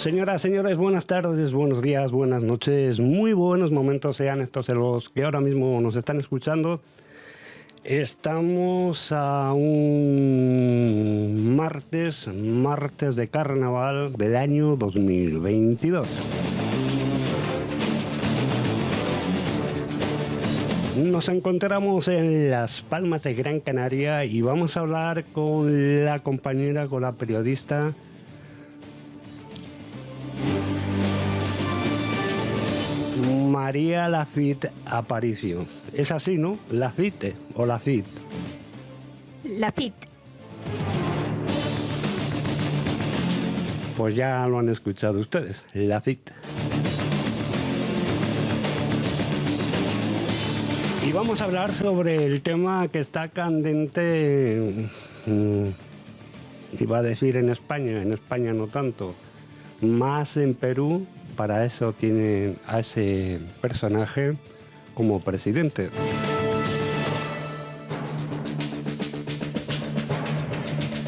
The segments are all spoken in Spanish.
Señoras, señores, buenas tardes, buenos días, buenas noches, muy buenos momentos sean estos en los que ahora mismo nos están escuchando. Estamos a un martes de carnaval del año 2022. Nos encontramos en Las Palmas de Gran Canaria y vamos a hablar con la compañera, con la periodista María Lafite Aparicio. Es así, ¿no? Lafite o Lafite. Lafite. Pues ya lo han escuchado ustedes, Lafite. Y vamos a hablar sobre el tema que está candente, iba a decir en España no tanto, más en Perú. Para eso tienen a ese personaje como presidente.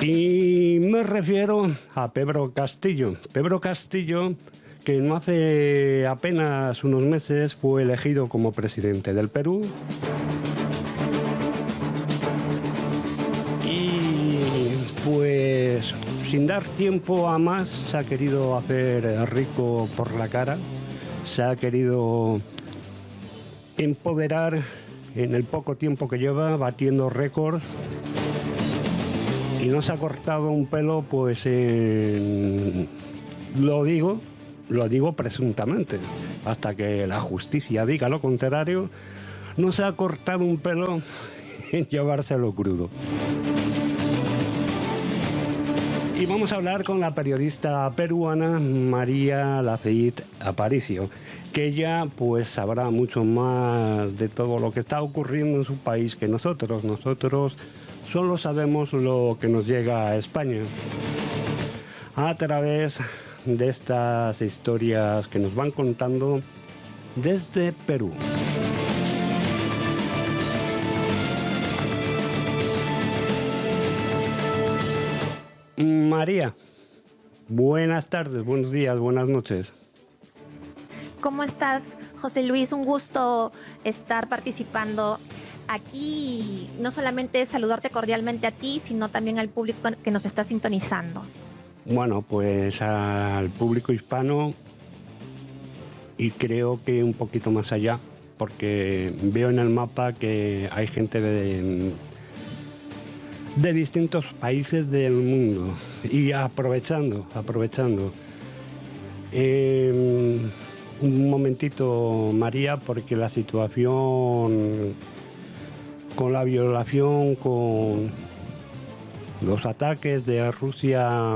Y me refiero a Pedro Castillo. Pedro Castillo, que no hace apenas unos meses fue elegido como presidente del Perú. Y pues sin dar tiempo a más, se ha querido hacer rico por la cara, se ha querido empoderar en el poco tiempo que lleva, batiendo récords, y no se ha cortado un pelo, pues lo digo presuntamente, hasta que la justicia diga lo contrario, no se ha cortado un pelo en llevárselo crudo. Y vamos a hablar con la periodista peruana María Lafite Aparicio, que ella pues sabrá mucho más de todo lo que está ocurriendo en su país que nosotros. Nosotros solo sabemos lo que nos llega a España a través de estas historias que nos van contando desde Perú. María, buenas tardes, buenos días, buenas noches. ¿Cómo estás, José Luis? Un gusto estar participando aquí. No solamente saludarte cordialmente a ti, sino también al público que nos está sintonizando. Bueno, pues al público hispano y creo que un poquito más allá, porque veo en el mapa que hay gente de distintos países del mundo. Y aprovechando. Un momentito, María, porque la situación con la violación, con los ataques de Rusia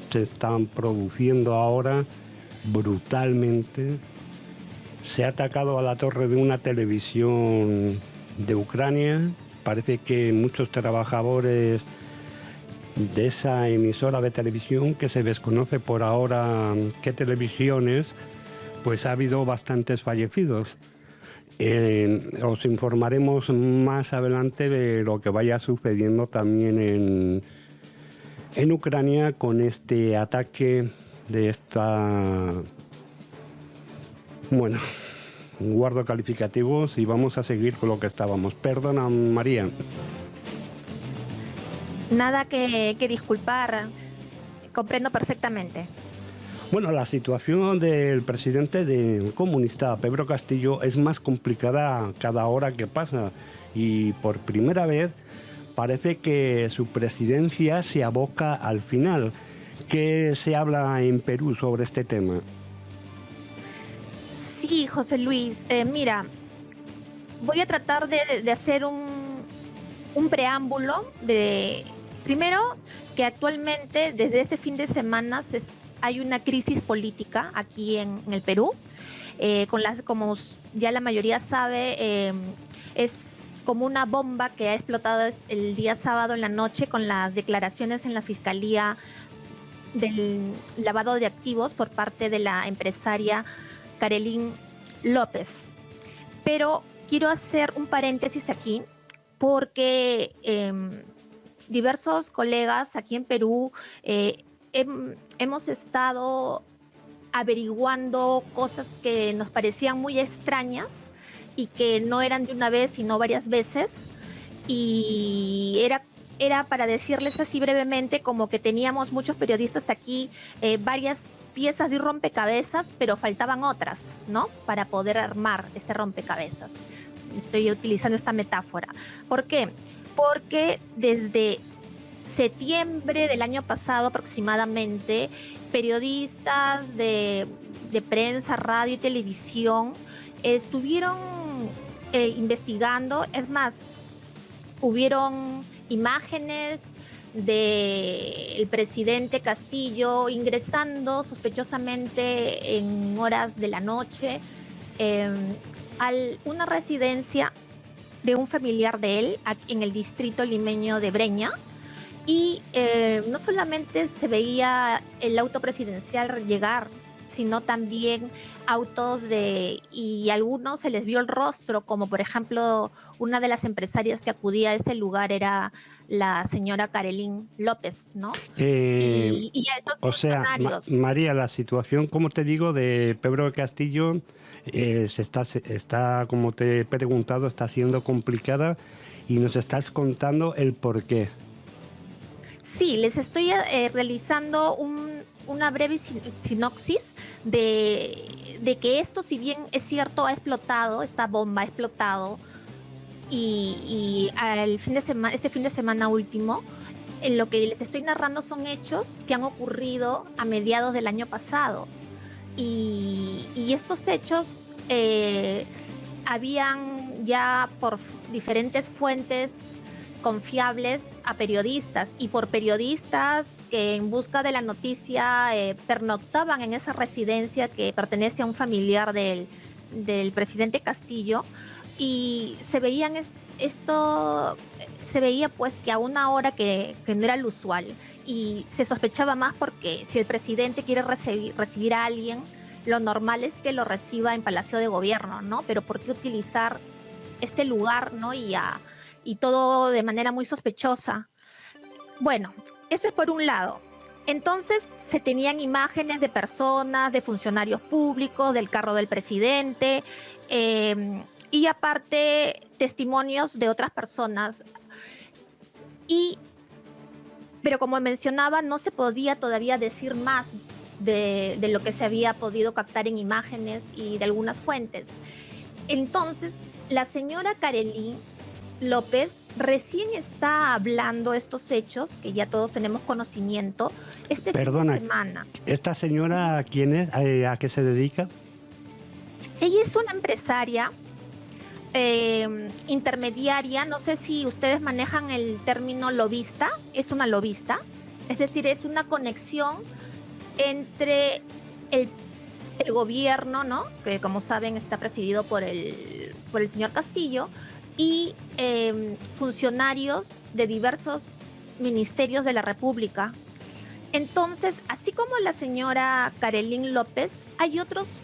se están produciendo ahora brutalmente. Se ha atacado a la torre de una televisión de Ucrania. Parece que muchos trabajadores de esa emisora de televisión, que se desconoce por ahora qué televisiones, pues ha habido bastantes fallecidos. Os informaremos más adelante de lo que vaya sucediendo también en Ucrania con este ataque de esta... Bueno, guardo calificativos y vamos a seguir con lo que estábamos. Perdona, María. Nada que disculpar, comprendo perfectamente. Bueno, la situación del presidente del comunista Pedro Castillo es más complicada cada hora que pasa y por primera vez parece que su presidencia se aboca al final. ¿Qué se habla en Perú sobre este tema? Sí, José Luis, mira, voy a tratar de hacer un preámbulo primero, que actualmente desde este fin de semana hay una crisis política aquí en el Perú, como ya la mayoría sabe, es como una bomba que ha explotado el día sábado en la noche con las declaraciones en la Fiscalía del lavado de activos por parte de la empresaria Karelyn López. Pero quiero hacer un paréntesis aquí porque diversos colegas aquí en Perú hemos estado averiguando cosas que nos parecían muy extrañas y que no eran de una vez, sino varias veces. Y era para decirles así brevemente como que teníamos muchos periodistas aquí, varias piezas de un rompecabezas, pero faltaban otras, ¿no? Para poder armar este rompecabezas. Estoy utilizando esta metáfora. ¿Por qué? Porque desde septiembre del año pasado aproximadamente, periodistas de prensa, radio y televisión estuvieron investigando. Es más, hubieron imágenes del presidente Castillo ingresando sospechosamente en horas de la noche a una residencia de un familiar de él en el distrito limeño de Breña. Y no solamente se veía el auto presidencial llegar, sino también autos y algunos se les vio el rostro, como por ejemplo una de las empresarias que acudía a ese lugar era la señora Karelyn López, ¿no? Y o sea, María, la situación, como te digo, de Pedro Castillo está, como te he preguntado, está siendo complicada y nos estás contando el porqué. Sí, les estoy realizando una breve sinopsis de que esto, si bien es cierto, ha explotado, esta bomba ha explotado, y este fin de semana último, lo que les estoy narrando son hechos que han ocurrido a mediados del año pasado. Y estos hechos habían ya por diferentes fuentes confiables a periodistas, y por periodistas que en busca de la noticia pernoctaban en esa residencia que pertenece a un familiar del presidente Castillo, y se veía pues que a una hora que no era lo usual, y se sospechaba más porque si el presidente quiere recibir a alguien, lo normal es que lo reciba en Palacio de Gobierno, ¿no? Pero ¿por qué utilizar este lugar, ¿no? Y todo de manera muy sospechosa? Bueno, eso es por un lado. Entonces se tenían imágenes de personas, de funcionarios públicos, del carro del presidente, y aparte testimonios de otras personas. Pero como mencionaba, no se podía todavía decir más de lo que se había podido captar en imágenes y de algunas fuentes. Entonces, la señora Karelyn López recién está hablando estos hechos, que ya todos tenemos conocimiento, fin de semana. ¿Esta señora quién es? ¿A qué se dedica? Ella es una empresaria intermediaria. No sé si ustedes manejan el término lobista. Es una lobista, es decir, es una conexión entre el gobierno, ¿no? Que como saben está presidido por el señor Castillo, y funcionarios de diversos ministerios de la República. Entonces, así como la señora Karelyn López, hay otros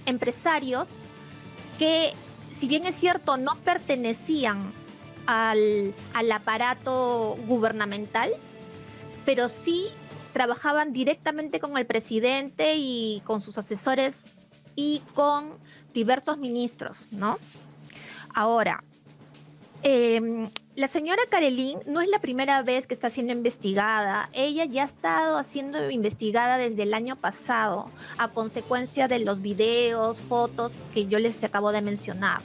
empresarios que, si bien es cierto, no pertenecían al aparato gubernamental, pero sí trabajaban directamente con el presidente y con sus asesores y con diversos ministros, ¿no? Ahora, la señora Karelyn no es la primera vez que está siendo investigada. Ella ya ha estado siendo investigada desde el año pasado a consecuencia de los videos, fotos que yo les acabo de mencionar.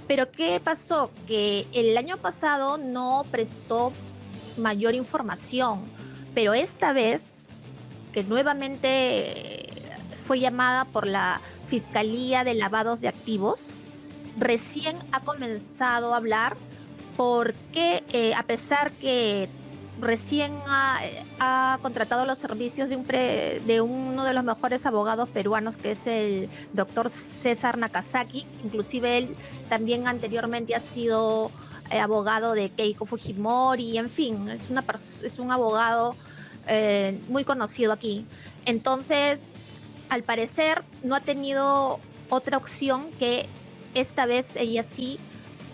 Pero ¿qué pasó? Que el año pasado no prestó mayor información, pero esta vez, que nuevamente fue llamada por la Fiscalía de Lavados de Activos, recién ha comenzado a hablar, porque a pesar que recién ha contratado los servicios de uno de los mejores abogados peruanos, que es el doctor César Nakazaki. Inclusive él también anteriormente ha sido abogado de Keiko Fujimori, en fin, es un abogado muy conocido aquí. Entonces, al parecer, no ha tenido otra opción que esta vez ella sí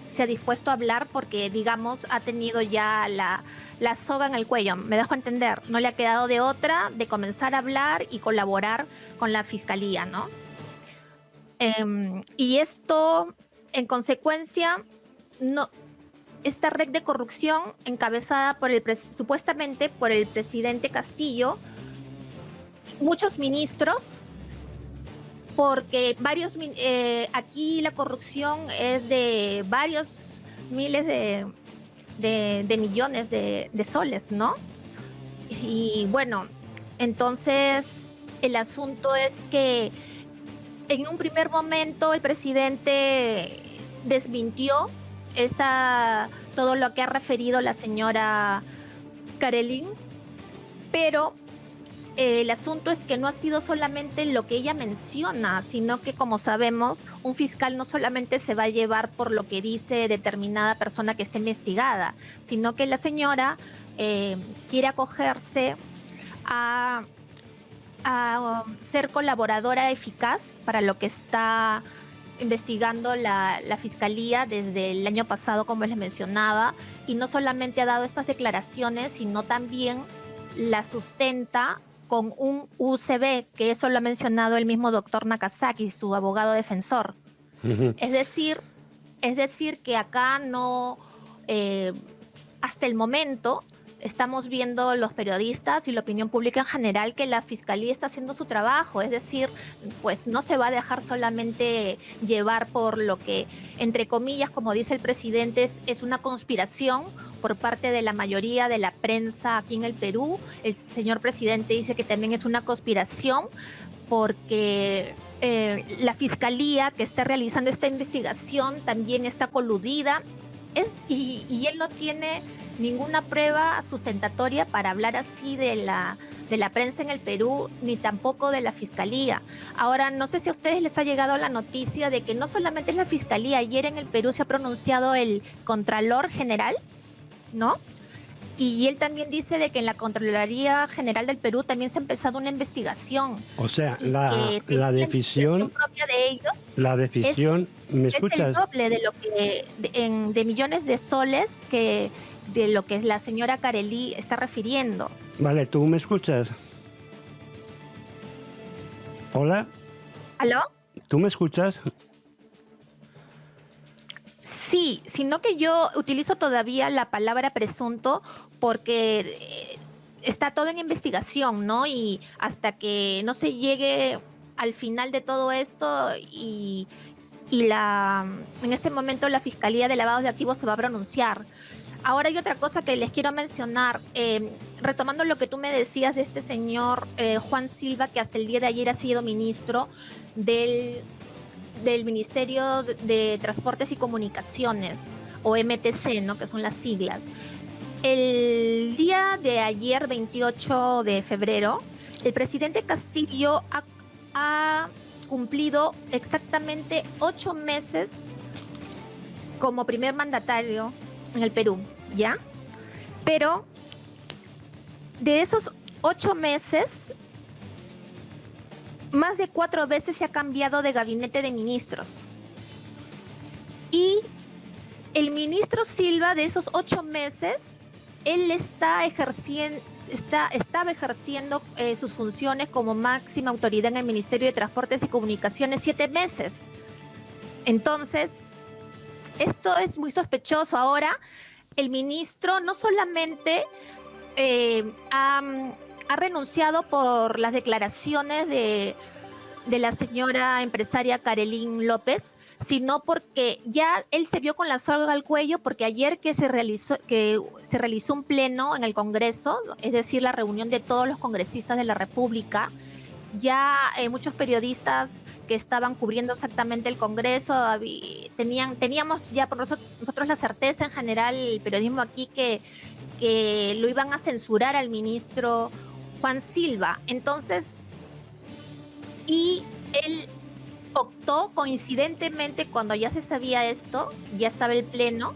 se ha dispuesto a hablar porque, digamos, ha tenido ya la soga en el cuello. Me dejo entender, no le ha quedado de otra de comenzar a hablar y colaborar con la fiscalía, ¿no? Y esto, en consecuencia, no, esta red de corrupción encabezada por supuestamente por el presidente Castillo, muchos ministros, porque aquí la corrupción es de varios miles de millones de soles, ¿no? Y bueno, entonces el asunto es que en un primer momento el presidente desmintió todo lo que ha referido la señora Karelin, pero el asunto es que no ha sido solamente lo que ella menciona, sino que, como sabemos, un fiscal no solamente se va a llevar por lo que dice determinada persona que está investigada, sino que la señora quiere acogerse a ser colaboradora eficaz para lo que está investigando la fiscalía desde el año pasado, como les mencionaba, y no solamente ha dado estas declaraciones, sino también la sustenta con un UCB, que eso lo ha mencionado el mismo doctor Nakazaki, su abogado defensor. Es decir, que acá no, hasta el momento, estamos viendo los periodistas y la opinión pública en general que la fiscalía está haciendo su trabajo, es decir, pues no se va a dejar solamente llevar por lo que, entre comillas, como dice el presidente, es una conspiración por parte de la mayoría de la prensa aquí en el Perú. El señor presidente dice que también es una conspiración porque la fiscalía que está realizando esta investigación también está coludida, y él no tiene ninguna prueba sustentatoria para hablar así de la prensa en el Perú, ni tampoco de la fiscalía. Ahora, no sé si a ustedes les ha llegado la noticia de que no solamente es la fiscalía, ayer en el Perú se ha pronunciado el Contralor General, ¿no? Y él también dice de que en la Contraloría General del Perú también se ha empezado una investigación. O sea, la decisión propia de ellos, la decisión, ¿me escuchas? Es el doble de lo que de millones de soles que de lo que la señora Karelin está refiriendo. Vale, ¿tú me escuchas? ¿Hola? ¿Aló? ¿Tú me escuchas? Sí, sino que yo utilizo todavía la palabra presunto porque está todo en investigación, ¿no? Y hasta que no se llegue al final de todo esto y en este momento la Fiscalía de Lavado de Activos se va a pronunciar. Ahora hay otra cosa que les quiero mencionar, retomando lo que tú me decías de este señor Juan Silva, que hasta el día de ayer ha sido ministro del Ministerio de Transportes y Comunicaciones, o MTC, ¿no? Que son las siglas. El día de ayer, 28 de febrero, el presidente Castillo ha cumplido exactamente 8 meses como primer mandatario en el Perú, ¿ya? Pero de esos 8 meses, más de 4 veces se ha cambiado de gabinete de ministros. Y el ministro Silva, de esos 8 meses, él estaba ejerciendo sus funciones como máxima autoridad en el Ministerio de Transportes y Comunicaciones 7 meses. Entonces, esto es muy sospechoso. Ahora, el ministro no solamente ha renunciado por las declaraciones de la señora empresaria Karelin López, sino porque ya él se vio con la soga al cuello, porque ayer que se realizó un pleno en el Congreso, es decir, la reunión de todos los congresistas de la República, ya muchos periodistas que estaban cubriendo exactamente el Congreso teníamos ya por nosotros la certeza en general, el periodismo aquí, que lo iban a censurar al ministro Juan Silva. Entonces, y él optó coincidentemente, cuando ya se sabía esto, ya estaba el pleno,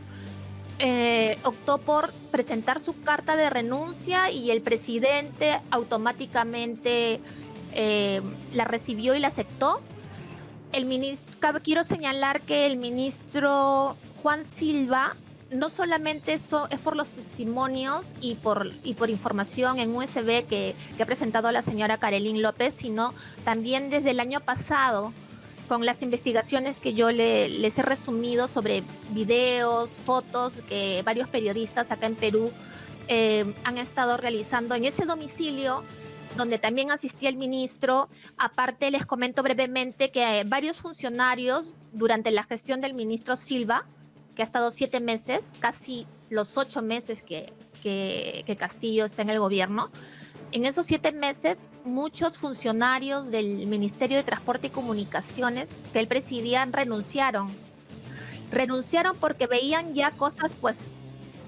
optó por presentar su carta de renuncia y el presidente automáticamente la recibió y la aceptó. Quiero señalar que el ministro Juan Silva no solamente eso es por los testimonios y por información en USB que ha presentado la señora Karelyn López, sino también desde el año pasado, con las investigaciones que yo les he resumido sobre videos, fotos que varios periodistas acá en Perú han estado realizando en ese domicilio donde también asistía el ministro. Aparte, les comento brevemente que varios funcionarios durante la gestión del ministro Silva, que ha estado 7 meses, casi los 8 meses que Castillo está en el gobierno, en esos 7 meses, muchos funcionarios del Ministerio de Transporte y Comunicaciones que él presidía renunciaron. Renunciaron porque veían ya cosas pues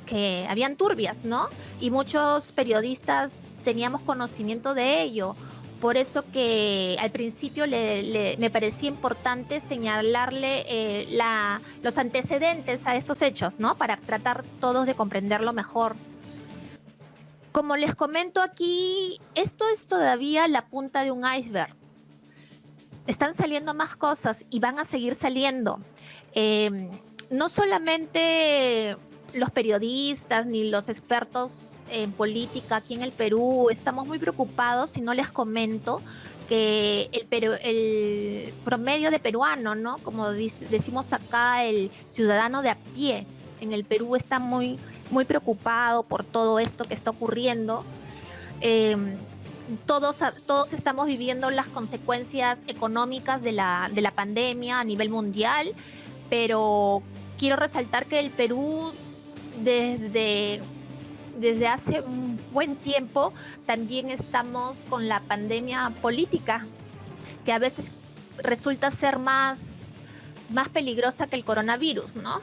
que habían turbias, ¿no? Y muchos periodistas teníamos conocimiento de ello. Por eso que al principio me parecía importante señalarle los antecedentes a estos hechos, ¿no? Para tratar todos de comprenderlo mejor. Como les comento aquí, esto es todavía la punta de un iceberg. Están saliendo más cosas y van a seguir saliendo. No solamente los periodistas ni los expertos en política aquí en el Perú estamos muy preocupados, si no les comento que el promedio de peruano, ¿no? Como decimos acá, el ciudadano de a pie en el Perú está muy preocupado por todo esto que está ocurriendo. Todos estamos viviendo las consecuencias económicas de la pandemia a nivel mundial, pero quiero resaltar que el Perú desde hace un buen tiempo también estamos con la pandemia política, que a veces resulta ser más peligrosa que el coronavirus, ¿no?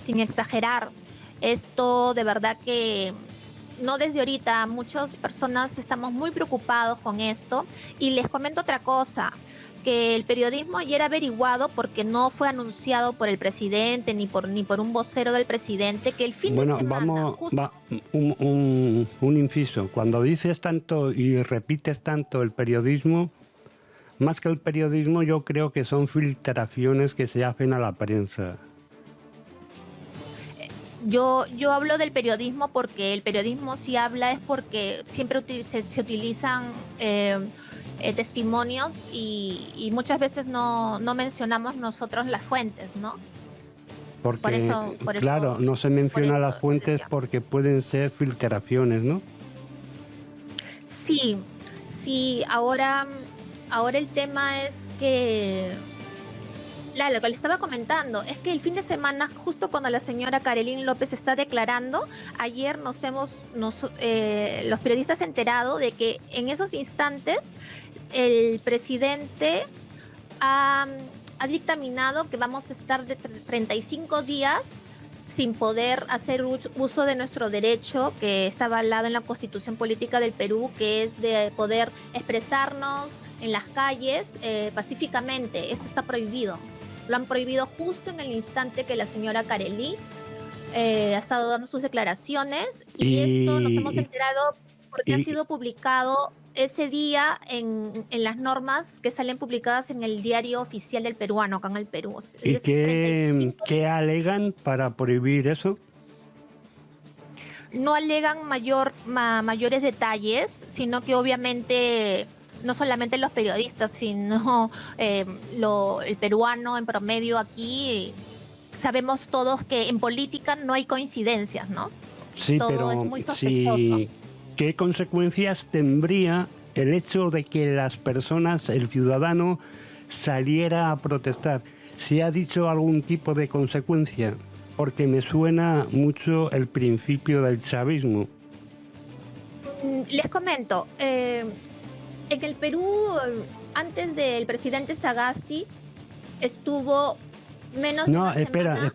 Sin exagerar. Esto de verdad que no desde ahorita, muchas personas estamos muy preocupados con esto. Y les comento otra cosa, que el periodismo ya era averiguado porque no fue anunciado por el presidente ni por un vocero del presidente, que el fin de semana... Un inciso. Cuando dices tanto y repites tanto el periodismo, más que el periodismo yo creo que son filtraciones que se hacen a la prensa. Yo hablo del periodismo porque el periodismo si habla es porque siempre se utilizan testimonios y muchas veces no mencionamos nosotros las fuentes, ¿no? Porque, por eso, claro, no se menciona las fuentes porque pueden ser filtraciones, ¿no? Sí, ahora el tema es que... Lo que le estaba comentando es que el fin de semana, justo cuando la señora Karelyn López está declarando, ayer los periodistas se han enterado de que en esos instantes el presidente ha dictaminado que vamos a estar de 35 días sin poder hacer uso de nuestro derecho que está avalado en la Constitución Política del Perú, que es de poder expresarnos en las calles pacíficamente. Eso está prohibido. Lo han prohibido justo en el instante que la señora Karelyn ha estado dando sus declaraciones y esto nos hemos enterado porque ha sido publicado ese día en las normas que salen publicadas en el diario oficial del peruano, acá en el Perú. ¿Y qué alegan para prohibir eso? No alegan mayores detalles, sino que obviamente... no solamente los periodistas, sino el peruano en promedio aquí, sabemos todos que en política no hay coincidencias, ¿no? Sí, todo pero es muy sospechoso. ¿Qué consecuencias tendría el hecho de que las personas, el ciudadano, saliera a protestar? ¿Se ha dicho algún tipo de consecuencia? Porque me suena mucho el principio del chavismo. Les comento, en el Perú, antes del presidente Sagasti, estuvo menos de una semana.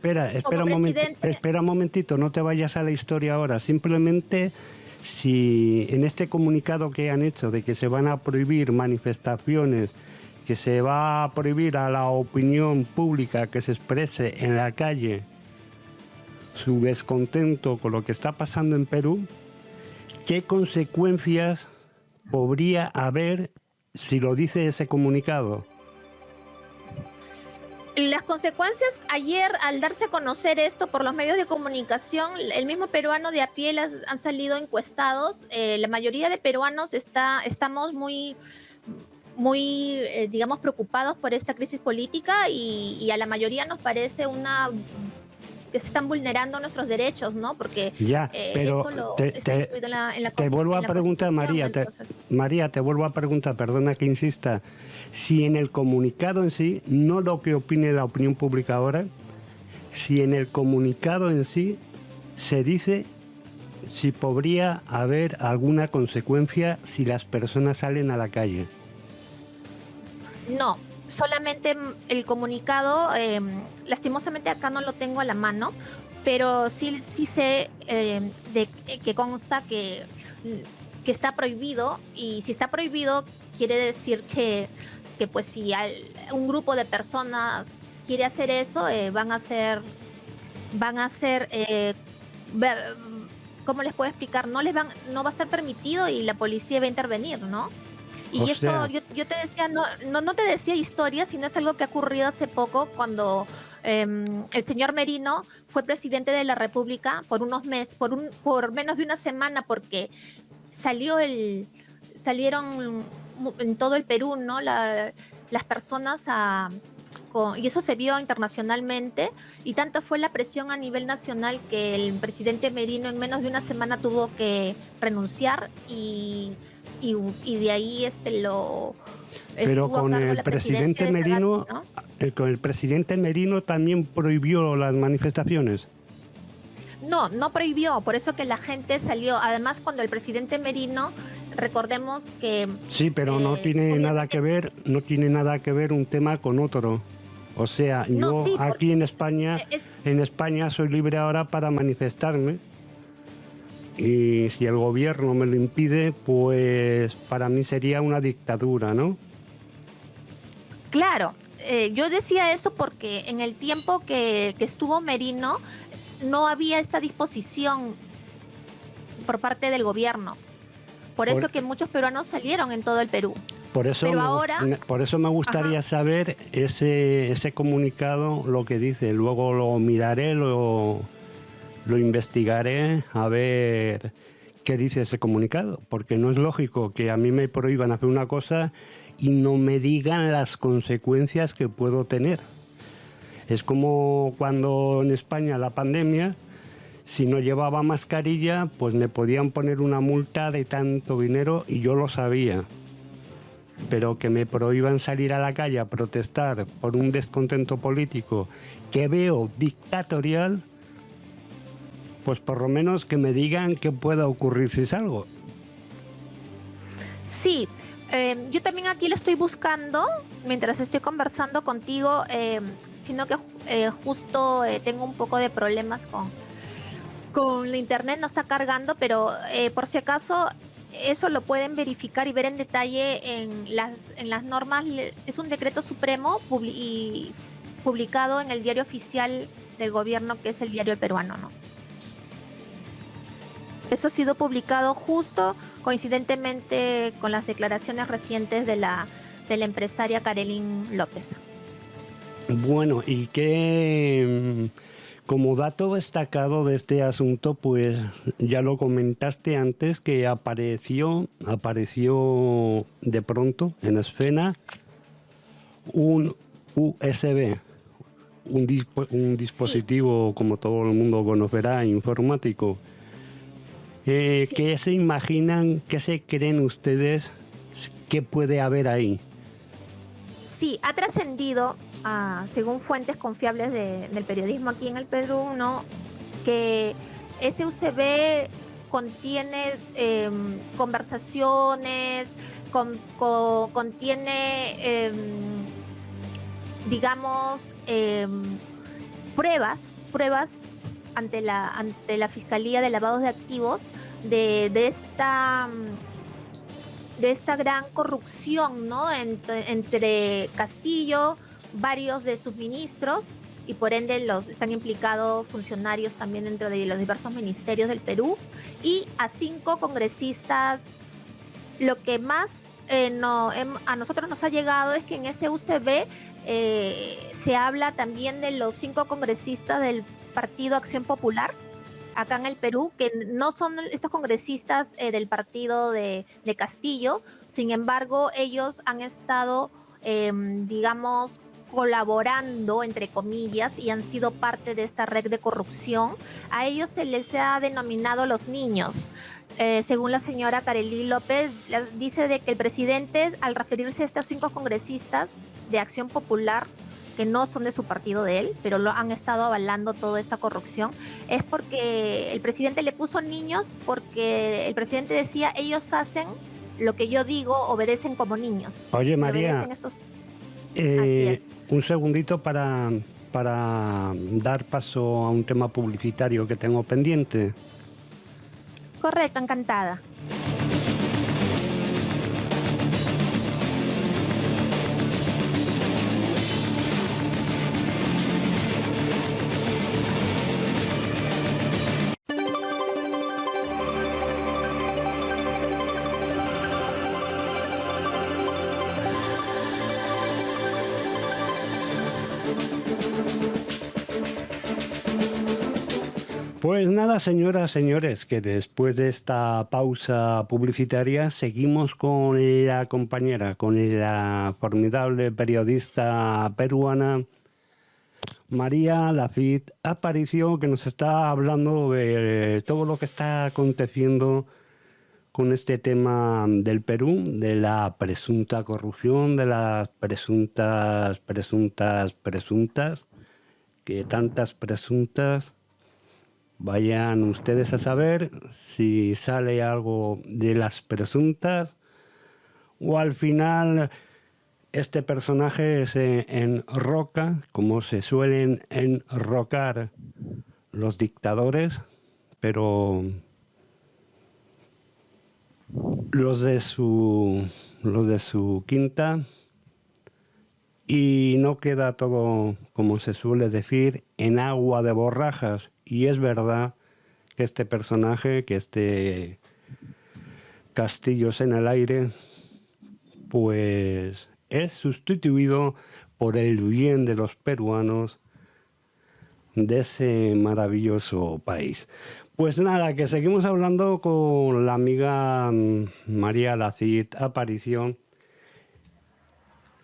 Espera un momentito, no te vayas a la historia ahora. Simplemente, si en este comunicado que han hecho de que se van a prohibir manifestaciones, que se va a prohibir a la opinión pública que se exprese en la calle su descontento con lo que está pasando en Perú, ¿qué consecuencias podría haber si lo dice ese comunicado? Las consecuencias ayer, al darse a conocer esto por los medios de comunicación, el mismo peruano de a pie han salido encuestados. La mayoría de peruanos estamos muy, digamos, preocupados por esta crisis política y a la mayoría nos parece que se están vulnerando nuestros derechos, ¿no? Porque ya, pero está incluido en la te vuelvo a preguntar, María, María, te vuelvo a preguntar, perdona que insista, si en el comunicado en sí, no lo que opine la opinión pública ahora, si en el comunicado en sí se dice si podría haber alguna consecuencia si las personas salen a la calle. No, solamente el comunicado, lastimosamente acá no lo tengo a la mano, pero sí sé que consta que está prohibido, y si está prohibido quiere decir que pues si un grupo de personas quiere hacer eso, van a ser, ¿cómo les puedo explicar? No va a estar permitido y la policía va a intervenir, ¿no? Y esto, yo te decía, no te decía historia, sino es algo que ha ocurrido hace poco cuando el señor Merino fue presidente de la República por unos meses, por menos de una semana, porque salieron en todo el Perú, ¿no? Las personas y eso se vio internacionalmente, y tanto fue la presión a nivel nacional que el presidente Merino en menos de una semana tuvo que renunciar y de ahí pero con el presidente Merino, ¿no? Con el presidente Merino también prohibió las manifestaciones. No prohibió, por eso que la gente salió. Además, cuando el presidente Merino, recordemos que sí, pero no tiene nada que ver un tema con otro. O sea, yo aquí en España soy libre ahora para manifestarme. Y si el gobierno me lo impide, pues para mí sería una dictadura, ¿no? Claro, yo decía eso porque en el tiempo que estuvo Merino no había esta disposición por parte del gobierno. Por eso que muchos peruanos salieron en todo el Perú. Por eso me gustaría saber ese comunicado, lo que dice. Luego lo miraré, lo investigaré a ver qué dice ese comunicado, porque no es lógico que a mí me prohíban hacer una cosa y no me digan las consecuencias que puedo tener. Es como cuando en España la pandemia, si no llevaba mascarilla, pues me podían poner una multa de tanto dinero y yo lo sabía. Pero que me prohíban salir a la calle a protestar por un descontento político que veo dictatorial, pues por lo menos que me digan qué pueda ocurrir si salgo. Sí, yo también aquí lo estoy buscando mientras estoy conversando contigo, sino que justo tengo un poco de problemas con la internet, no está cargando, pero por si acaso eso lo pueden verificar y ver en detalle en las normas. Es un decreto supremo y publicado en el diario oficial del gobierno, que es el Diario El Peruano, ¿no? Eso ha sido publicado justo coincidentemente con las declaraciones recientes de la empresaria Karelyn López. Bueno, y que como dato destacado de este asunto, pues ya lo comentaste antes, que apareció de pronto en escena un USB, un dispositivo, como todo el mundo conocerá, informático. ¿Qué se imaginan, qué se creen ustedes que puede haber ahí? Sí, ha trascendido, según fuentes confiables del periodismo aquí en el Perú, ¿no?, que ese USB contiene conversaciones, contiene, digamos, pruebas ante la Fiscalía de Lavados de Activos de esta gran corrupción, ¿no?, entre Castillo, varios de sus ministros, y por ende están implicados funcionarios también dentro de los diversos ministerios del Perú, y a 5 congresistas. Lo que más no, a nosotros nos ha llegado es que en ese UCB se habla también de los 5 congresistas del Partido Acción Popular acá en el Perú, que no son estos congresistas del partido de Castillo. Sin embargo, ellos han estado, digamos, colaborando, entre comillas, y han sido parte de esta red de corrupción. A ellos se les ha denominado los niños. Según la señora Karely López, dice de que el presidente, al referirse a estos 5 congresistas de Acción Popular, que no son de su partido de él, pero lo han estado avalando toda esta corrupción, es porque el presidente le puso niños, porque el presidente decía, ellos hacen lo que yo digo, obedecen como niños. Oye, María, Así es. un segundito para dar paso a un tema publicitario que tengo pendiente. Correcto, encantada. Pues nada, señoras, señores, que después de esta pausa publicitaria seguimos con la compañera, con la formidable periodista peruana María Lafit Aparicio, que nos está hablando de todo lo que está aconteciendo con este tema del Perú, de la presunta corrupción, de las presuntas, que tantas presuntas. Vayan ustedes a saber si sale algo de las presuntas o al final este personaje se enroca, como se suelen enrocar los dictadores, pero los de su quinta, y no queda todo, como se suele decir, en agua de borrajas. Y es verdad que este personaje, que este Castillos en el aire, pues es sustituido por el bien de los peruanos de ese maravilloso país. Pues nada, que seguimos hablando con la amiga María Lafit Aparicio.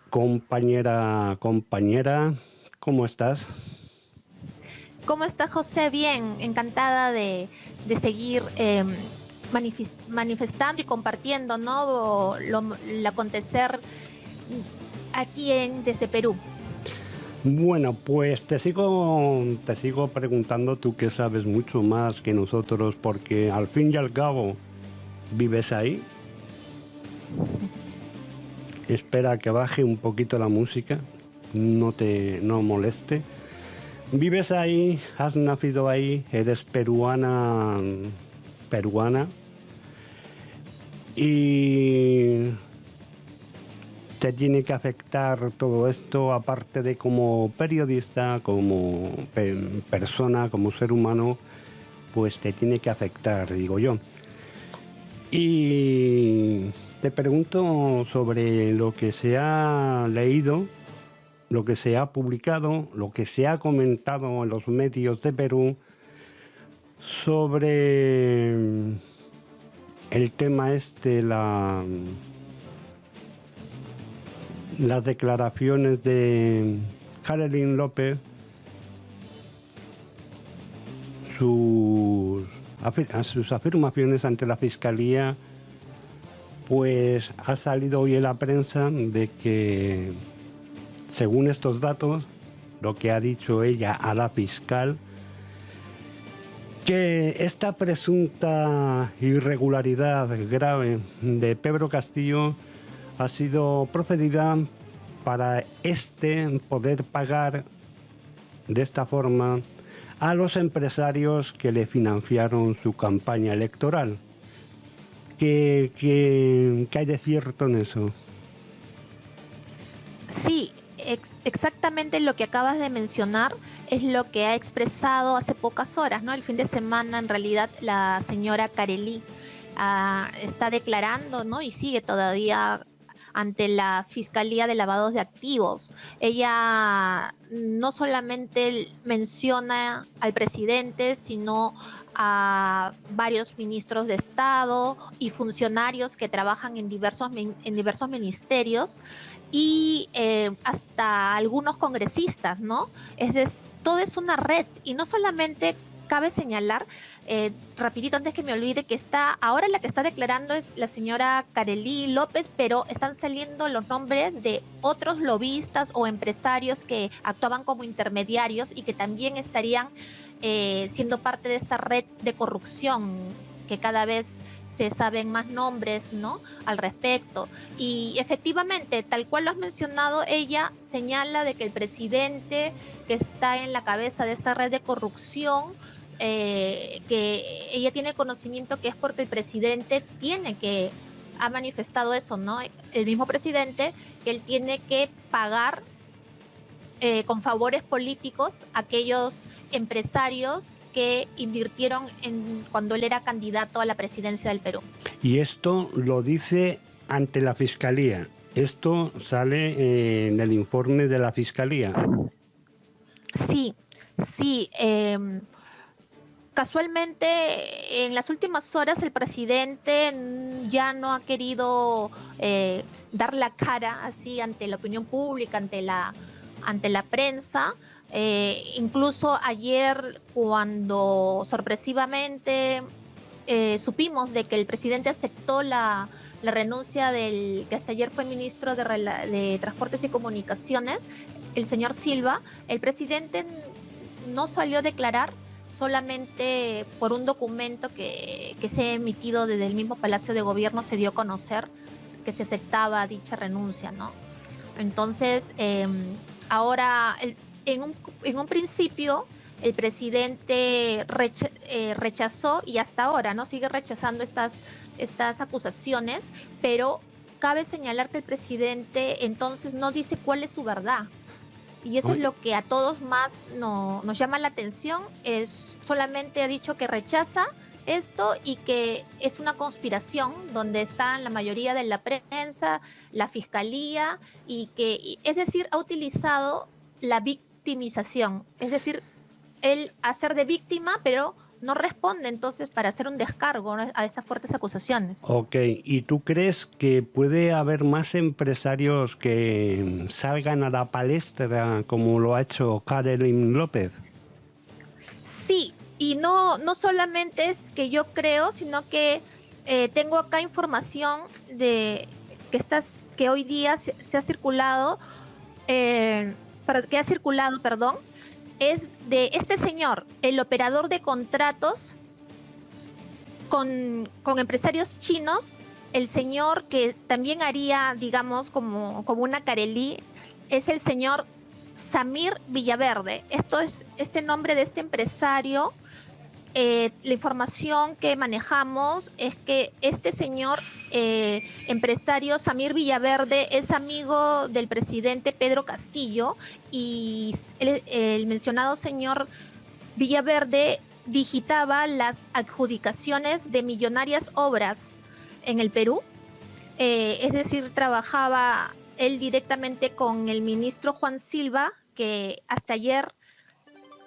Compañera, ¿cómo estás? ¿Cómo está José? Bien, encantada de seguir manifestando y compartiendo, ¿no?, el acontecer aquí desde Perú. Bueno, pues te sigo preguntando, tú que sabes mucho más que nosotros, porque al fin y al cabo vives ahí. Espera que baje un poquito la música, no moleste. Vives ahí, has nacido ahí, eres peruana, y te tiene que afectar todo esto, aparte de como periodista, como persona, como ser humano, pues te tiene que afectar, digo yo. Y te pregunto sobre lo que se ha leído, lo que se ha publicado, lo que se ha comentado en los medios de Perú sobre el tema las declaraciones de Karely López, sus afirmaciones ante la Fiscalía. Pues ha salido hoy en la prensa de que, según estos datos, lo que ha dicho ella a la fiscal, que esta presunta irregularidad grave de Pedro Castillo ha sido procedida para poder pagar de esta forma a los empresarios que le financiaron su campaña electoral. ¿Qué hay de cierto en eso? Sí, exactamente lo que acabas de mencionar es lo que ha expresado hace pocas horas, ¿no? El fin de semana, en realidad, la señora Karely está declarando, ¿no?, y sigue todavía ante la Fiscalía de Lavados de Activos. Ella no solamente menciona al presidente, sino a varios ministros de Estado y funcionarios que trabajan en diversos ministerios y hasta algunos congresistas, ¿no? Todo es una red y no solamente cabe señalar, rapidito antes que me olvide, que ahora la que está declarando es la señora Karely López, pero están saliendo los nombres de otros lobistas o empresarios que actuaban como intermediarios y que también estarían siendo parte de esta red de corrupción, que cada vez se saben más nombres, ¿no?, al respecto. Y efectivamente, tal cual lo has mencionado, ella señala de que el presidente que está en la cabeza de esta red de corrupción, que ella tiene conocimiento que es porque el presidente ha manifestado eso, ¿no? El mismo presidente, que él tiene que pagar con favores políticos a aquellos empresarios que invirtieron cuando él era candidato a la presidencia del Perú. Y esto lo dice ante la Fiscalía. Esto sale en el informe de la Fiscalía. Sí. Casualmente, en las últimas horas el presidente ya no ha querido dar la cara así ante la opinión pública, ante la prensa. Incluso ayer, cuando sorpresivamente supimos de que el presidente aceptó la renuncia del que hasta ayer fue ministro de Transportes y Comunicaciones, el señor Silva, el presidente no salió a declarar, solamente por un documento que se ha emitido desde el mismo Palacio de Gobierno se dio a conocer que se aceptaba dicha renuncia, ¿no? Entonces, ahora, en un principio, el presidente rechazó, y hasta ahora, ¿no?, sigue rechazando estas acusaciones, pero cabe señalar que el presidente entonces no dice cuál es su verdad. Y eso es lo que a todos más nos llama la atención. Solamente ha dicho que rechaza esto y que es una conspiración donde están la mayoría de la prensa, la fiscalía, es decir, ha utilizado la victimización, es decir, él hacer de víctima, pero no responde entonces para hacer un descargo, ¿no?, a estas fuertes acusaciones. Ok, ¿y tú crees que puede haber más empresarios que salgan a la palestra como lo ha hecho Karely López? Sí, y no solamente es que yo creo, sino que tengo acá información de que hoy día se ha circulado, es de este señor, el operador de contratos con empresarios chinos, el señor que también haría, digamos, como una Karely, es el señor Samir Villaverde. Este nombre de este empresario, la información que manejamos es que este señor empresario Samir Villaverde es amigo del presidente Pedro Castillo, y el mencionado señor Villaverde digitaba las adjudicaciones de millonarias obras en el Perú, es decir, trabajaba él directamente con el ministro Juan Silva, que hasta ayer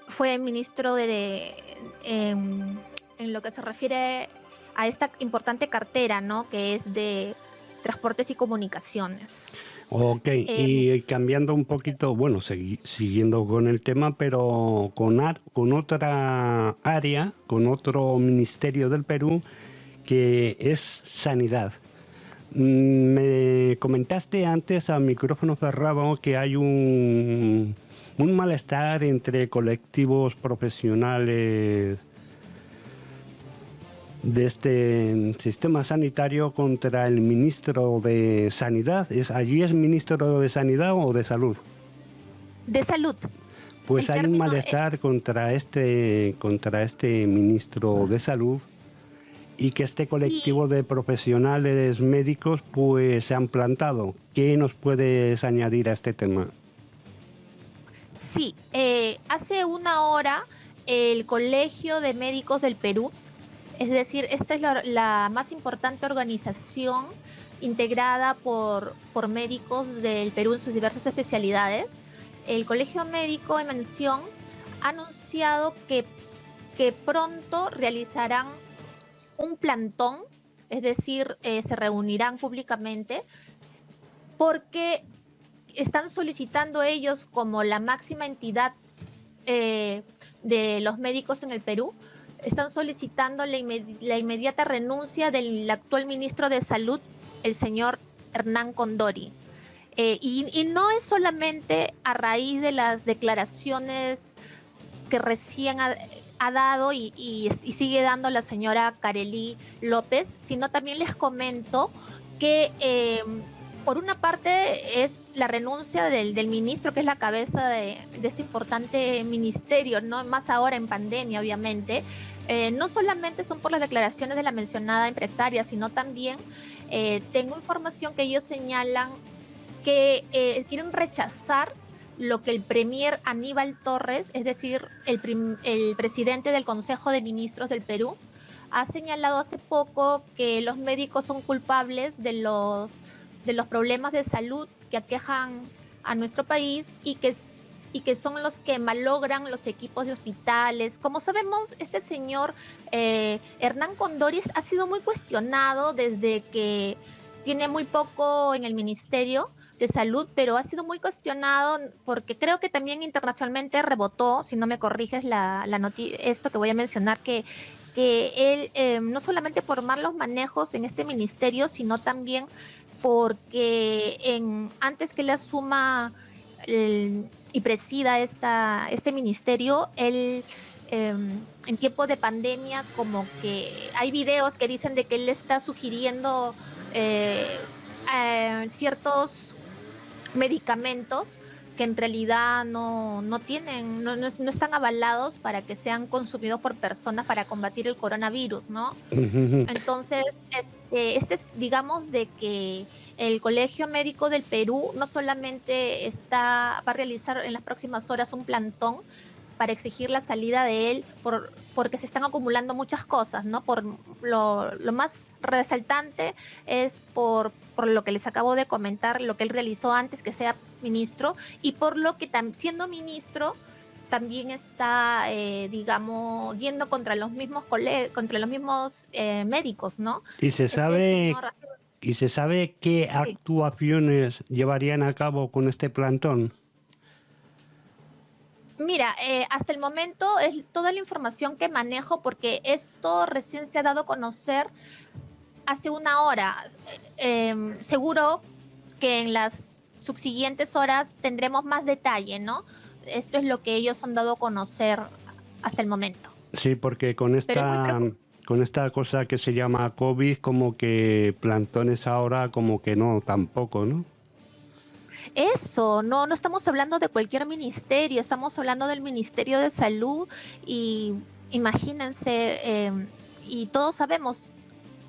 fue ministro en lo que se refiere a esta importante cartera, ¿no?, que es de Transportes y Comunicaciones. Ok, y cambiando un poquito, bueno, siguiendo con el tema, pero con otra área, con otro ministerio del Perú, que es Sanidad. Me comentaste antes a micrófono cerrado que hay un malestar entre colectivos profesionales de este sistema sanitario contra el ministro de Sanidad. ¿Allí es ministro de Sanidad o de Salud? De Salud. Pues hay un malestar contra este ministro de Salud, y que este colectivo de profesionales médicos pues se han plantado. ¿Qué nos puedes añadir a este tema? Sí, hace una hora el Colegio de Médicos del Perú Es decir, esta es la más importante organización integrada por médicos del Perú en sus diversas especialidades. El Colegio Médico en mención ha anunciado que pronto realizarán un plantón, es decir, se reunirán públicamente porque están solicitando ellos como la máxima entidad de los médicos en el Perú, están solicitando la inmediata renuncia del actual ministro de Salud, el señor Hernán Condori. Y no es solamente a raíz de las declaraciones que recién ha dado y sigue dando la señora Carely López, sino también les comento que por una parte es la renuncia del ministro, que es la cabeza de este importante ministerio, ¿no? Más ahora en pandemia, obviamente. No solamente son por las declaraciones de la mencionada empresaria, sino también tengo información que ellos señalan que quieren rechazar lo que el premier Aníbal Torres, es decir, el presidente del Consejo de Ministros del Perú, ha señalado hace poco que los médicos son culpables de los problemas de salud que aquejan a nuestro país y que son los que malogran los equipos de hospitales. Como sabemos, este señor Hernán Condori ha sido muy cuestionado desde que tiene muy poco en el Ministerio de Salud, pero ha sido muy cuestionado porque creo que también internacionalmente rebotó, si no me corriges esto que voy a mencionar, que él no solamente por malos manejos en este ministerio, sino también porque antes que él asuma y presida este ministerio, él en tiempo de pandemia, como que hay videos que dicen de que él está sugiriendo ciertos medicamentos que en realidad no están avalados para que sean consumidos por personas para combatir el coronavirus, ¿no? Entonces, digamos de que el Colegio Médico del Perú no solamente va a realizar en las próximas horas un plantón para exigir la salida de él porque se están acumulando muchas cosas, ¿no? Por lo más resaltante es por lo que les acabo de comentar, lo que él realizó antes que sea ministro, y por lo que siendo ministro también está, digamos, yendo contra los mismos médicos, ¿no? ¿Y se sabe qué actuaciones llevarían a cabo con este plantón? Mira, hasta el momento es toda la información que manejo porque esto recién se ha dado a conocer hace una hora. Seguro que en las subsiguientes horas tendremos más detalle, ¿no? Esto es lo que ellos han dado a conocer hasta el momento. Sí, porque con esta cosa que se llama COVID, como que plantones ahora, como que no, tampoco, ¿no? Eso, no estamos hablando de cualquier ministerio, estamos hablando del Ministerio de Salud y imagínense, y todos sabemos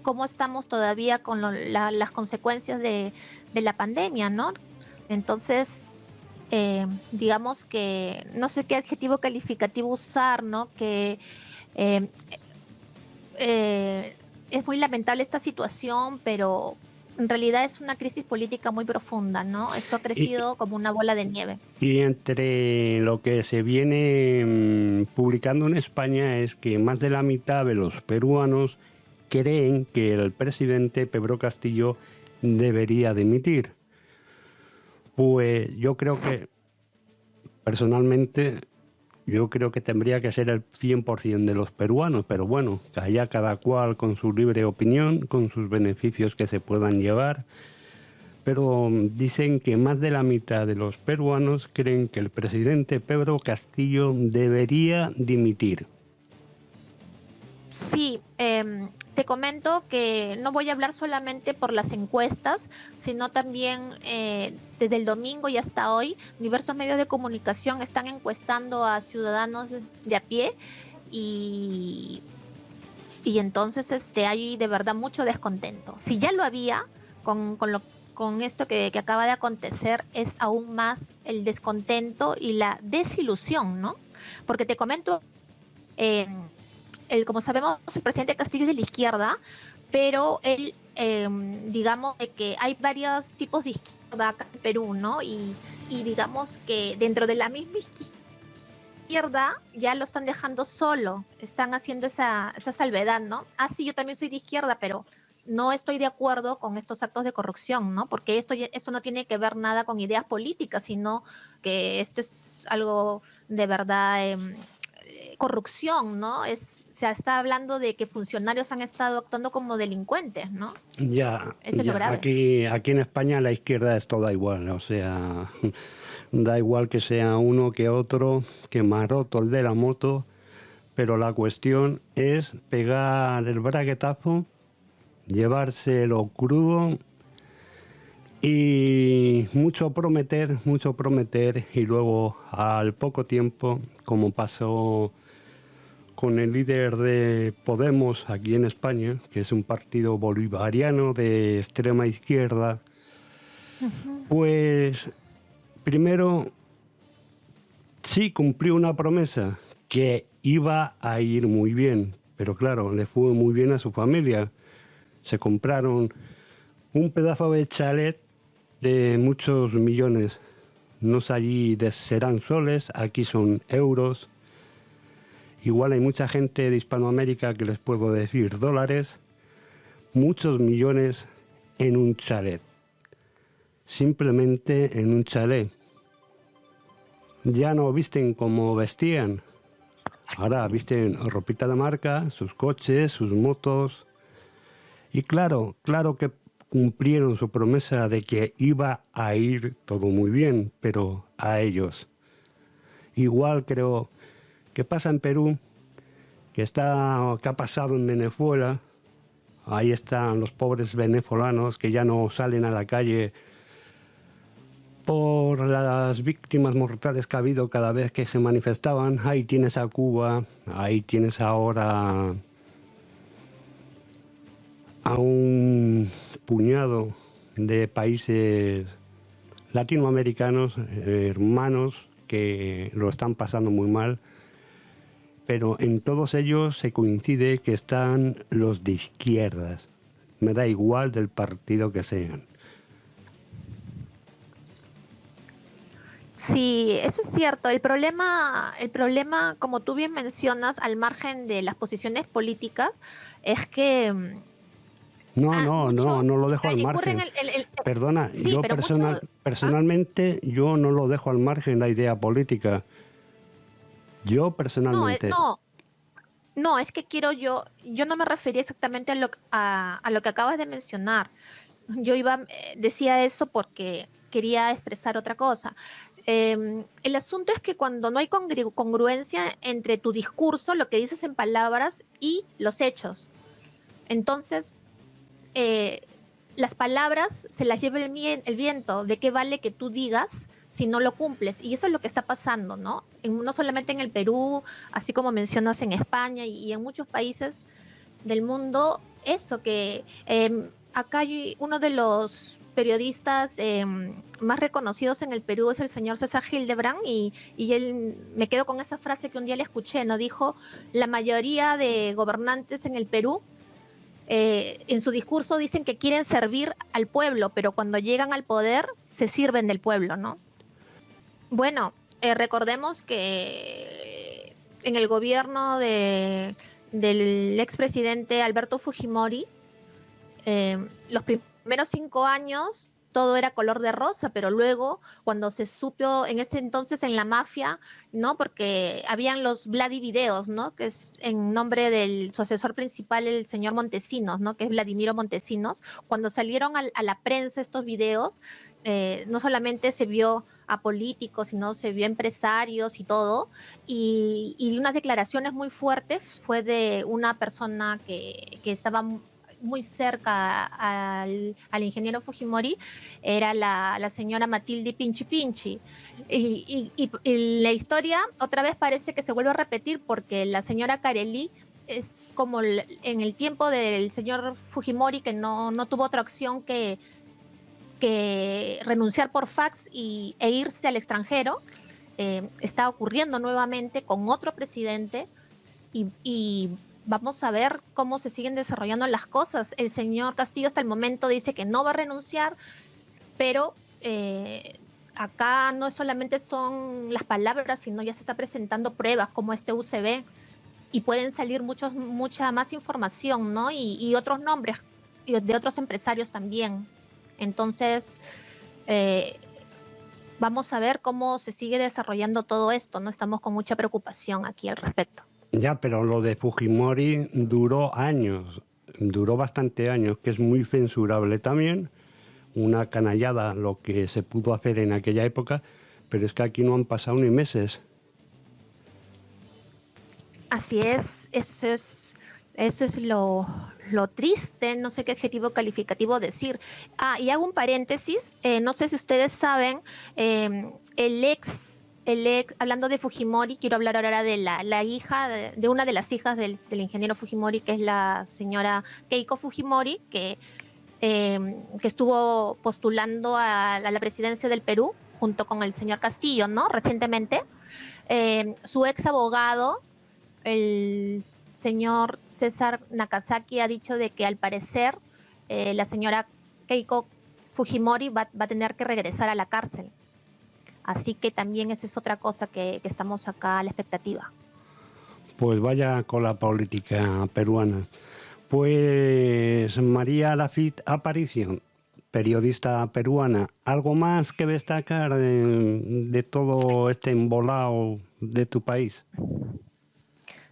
cómo estamos todavía con las consecuencias de la pandemia, ¿no? Entonces, digamos que no sé qué adjetivo calificativo usar, ¿no? Que es muy lamentable esta situación, pero en realidad es una crisis política muy profunda, ¿no? Esto ha crecido como una bola de nieve. Y entre lo que se viene publicando en España es que más de la mitad de los peruanos creen que el presidente Pedro Castillo debería dimitir. Pues yo creo que, personalmente, yo creo que tendría que ser el 100% de los peruanos, pero bueno, que haya cada cual con su libre opinión, con sus beneficios que se puedan llevar. Pero dicen que más de la mitad de los peruanos creen que el presidente Pedro Castillo debería dimitir. Sí, te comento que no voy a hablar solamente por las encuestas, sino también desde el domingo y hasta hoy, diversos medios de comunicación están encuestando a ciudadanos de a pie y entonces hay de verdad mucho descontento. Si ya lo había con esto que acaba de acontecer, es aún más el descontento y la desilusión, ¿no? Porque te comento, como sabemos, el presidente Castillo es de la izquierda, pero él, digamos, de que hay varios tipos de izquierda acá en Perú, ¿no? Y digamos que dentro de la misma izquierda ya lo están dejando solo, están haciendo esa salvedad, ¿no? Ah, sí, yo también soy de izquierda, pero no estoy de acuerdo con estos actos de corrupción, ¿no? Porque esto no tiene que ver nada con ideas políticas, sino que esto es algo de verdad corrupción, ¿no? Se está hablando de que funcionarios han estado actuando como delincuentes, ¿no? Ya, Eso es lo ya. grave. Aquí en España la izquierda es toda igual, o sea, da igual que sea uno que otro, que Maroto, el de la moto, pero la cuestión es pegar el braguetazo, llevárselo crudo y mucho prometer y luego al poco tiempo, como pasó con el líder de Podemos aquí en España, que es un partido bolivariano de extrema izquierda, Ujú. pues primero sí cumplió una promesa que iba a ir muy bien, pero claro, le fue muy bien a su familia. Se compraron un pedazo de chalet de muchos millones. No sé allí serán soles, aquí son euros. Igual hay mucha gente de Hispanoamérica que les puedo decir dólares, muchos millones en un chalet. Simplemente en un chalet. Ya no visten como vestían. Ahora visten ropita de marca, sus coches, sus motos. Y claro que cumplieron su promesa de que iba a ir todo muy bien, pero a ellos. Igual creo que pasa en Perú, que ha pasado en Venezuela. Ahí están los pobres venezolanos que ya no salen a la calle por las víctimas mortales que ha habido cada vez que se manifestaban. Ahí tienes a Cuba, ahí tienes ahora a un puñado de países latinoamericanos, hermanos, que lo están pasando muy mal, pero en todos ellos se coincide que están los de izquierdas. Me da igual del partido que sean. Sí, eso es cierto. El problema, como tú bien mencionas, al margen de las posiciones políticas, es que No muchos lo dejo al incurren margen. en. Perdona, Sí, pero muchos. ¿Ah? personalmente yo no lo dejo al margen la idea política. Yo No, personalmente. no, es que yo no me refería exactamente a lo que acabas de mencionar. Decía eso porque quería expresar otra cosa. El asunto es que cuando no hay congruencia entre tu discurso, lo que dices en palabras y los hechos, entonces eh, las palabras se las lleva el viento. ¿De qué vale que tú digas si no lo cumples? Y eso es lo que está pasando, ¿no? No solamente en el Perú, así como mencionas en España y en muchos países del mundo, eso que acá hay uno de los periodistas más reconocidos en el Perú es el señor César Hildebrand y él me quedo con esa frase que un día le escuché, ¿no? Dijo, la mayoría de gobernantes en el Perú en su discurso dicen que quieren servir al pueblo, pero cuando llegan al poder se sirven del pueblo, ¿no? Bueno, recordemos que en el gobierno del expresidente Alberto Fujimori, los primeros 5 años todo era color de rosa, pero luego cuando se supo en ese entonces en la mafia, ¿no? Porque habían los Vladi videos, ¿no? Que es en nombre de su asesor principal, el señor Montesinos, ¿no? Que es Vladimiro Montesinos. Cuando salieron a la prensa estos videos, no solamente se vio a políticos, sino se vio a empresarios y todo, y unas declaraciones muy fuertes fue de una persona que estaba muy cerca al ingeniero Fujimori, era la señora Matilde Pinchi Pinchi. Y la historia otra vez parece que se vuelve a repetir porque la señora Carelli es como en el tiempo del señor Fujimori que no tuvo otra opción que renunciar por fax e irse al extranjero. Está ocurriendo nuevamente con otro presidente y vamos a ver cómo se siguen desarrollando las cosas. El señor Castillo hasta el momento dice que no va a renunciar, pero acá no solamente son las palabras, sino ya se está presentando pruebas como este UCB y pueden salir mucha más información, ¿no? Y otros nombres de otros empresarios también. Entonces, vamos a ver cómo se sigue desarrollando todo esto, ¿no? Estamos con mucha preocupación aquí al respecto. Ya, pero lo de Fujimori duró años, duró bastante años, que es muy censurable también. Una canallada lo que se pudo hacer en aquella época, pero es que aquí no han pasado ni meses. Así es, eso es lo triste, no sé qué adjetivo calificativo decir. Ah, y hago un paréntesis, no sé si ustedes saben, hablando de Fujimori, quiero hablar ahora de la hija, de una de las hijas del ingeniero Fujimori, que es la señora Keiko Fujimori, que estuvo postulando a la presidencia del Perú junto con el señor Castillo, ¿no? Recientemente. Su ex abogado, el señor César Nakazaki, ha dicho de que al parecer la señora Keiko Fujimori va a tener que regresar a la cárcel. Así que también esa es otra cosa que estamos acá a la expectativa. Pues vaya con la política peruana. Pues María Laffitte Aparicio, periodista peruana, ¿algo más que destacar de todo este embolado de tu país?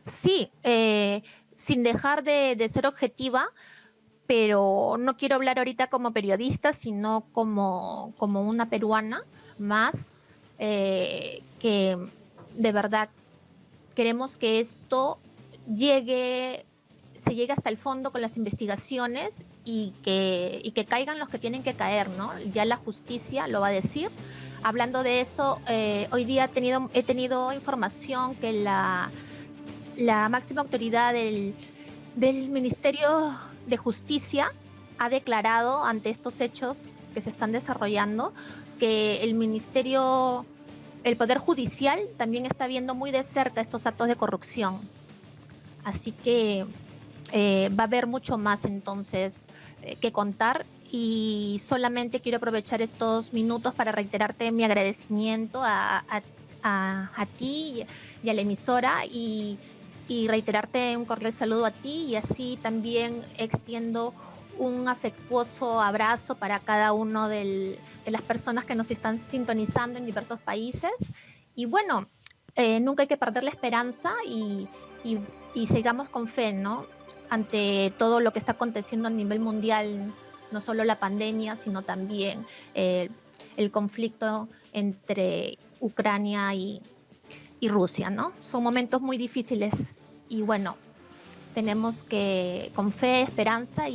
Sí, sin dejar de ser objetiva, pero no quiero hablar ahorita como periodista, sino como una peruana más, que de verdad queremos que esto se llegue hasta el fondo con las investigaciones y que caigan los que tienen que caer, ¿no? Ya la justicia lo va a decir. Hablando de eso, hoy día he tenido información que la máxima autoridad del Ministerio de Justicia ha declarado ante estos hechos que se están desarrollando que el Poder Judicial también está viendo muy de cerca estos actos de corrupción. Así que va a haber mucho más entonces que contar, y solamente quiero aprovechar estos minutos para reiterarte mi agradecimiento a ti y a la emisora, y reiterarte un cordial saludo a ti, y así también extiendo un afectuoso abrazo para cada uno de las personas que nos están sintonizando en diversos países. Y bueno, nunca hay que perder la esperanza y sigamos con fe, ¿no? Ante todo lo que está aconteciendo a nivel mundial, no solo la pandemia, sino también el conflicto entre Ucrania y Rusia, ¿no? Son momentos muy difíciles y bueno, tenemos que, con fe, esperanza,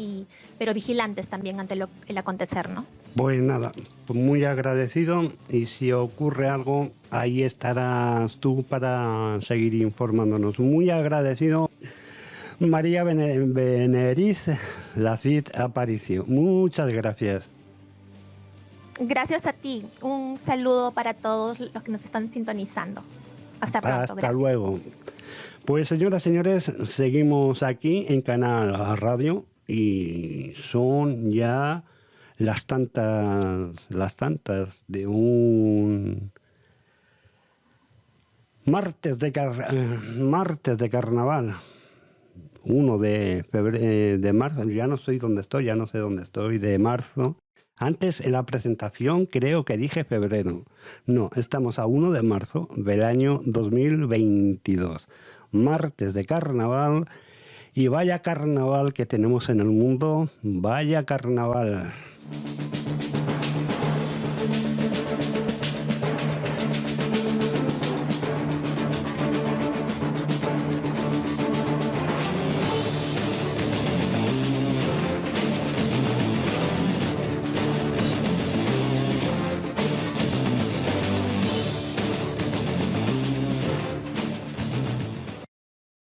pero vigilantes también ante el acontecer, ¿no? Pues nada, pues muy agradecido, y si ocurre algo, ahí estarás tú para seguir informándonos. Muy agradecido. María Beneriz Laffitte Aparicio, muchas gracias. Gracias a ti. Un saludo para todos los que nos están sintonizando. Hasta pronto. Hasta gracias. luego. Pues señoras y señores, seguimos aquí en Canal Radio y son ya las tantas de un martes de carnaval. 1 de febrero, de marzo, ya no sé dónde estoy, de marzo. Antes en la presentación creo que dije febrero. No, estamos a 1 de marzo del año 2022. Martes de carnaval, y vaya carnaval que tenemos en el mundo, vaya carnaval.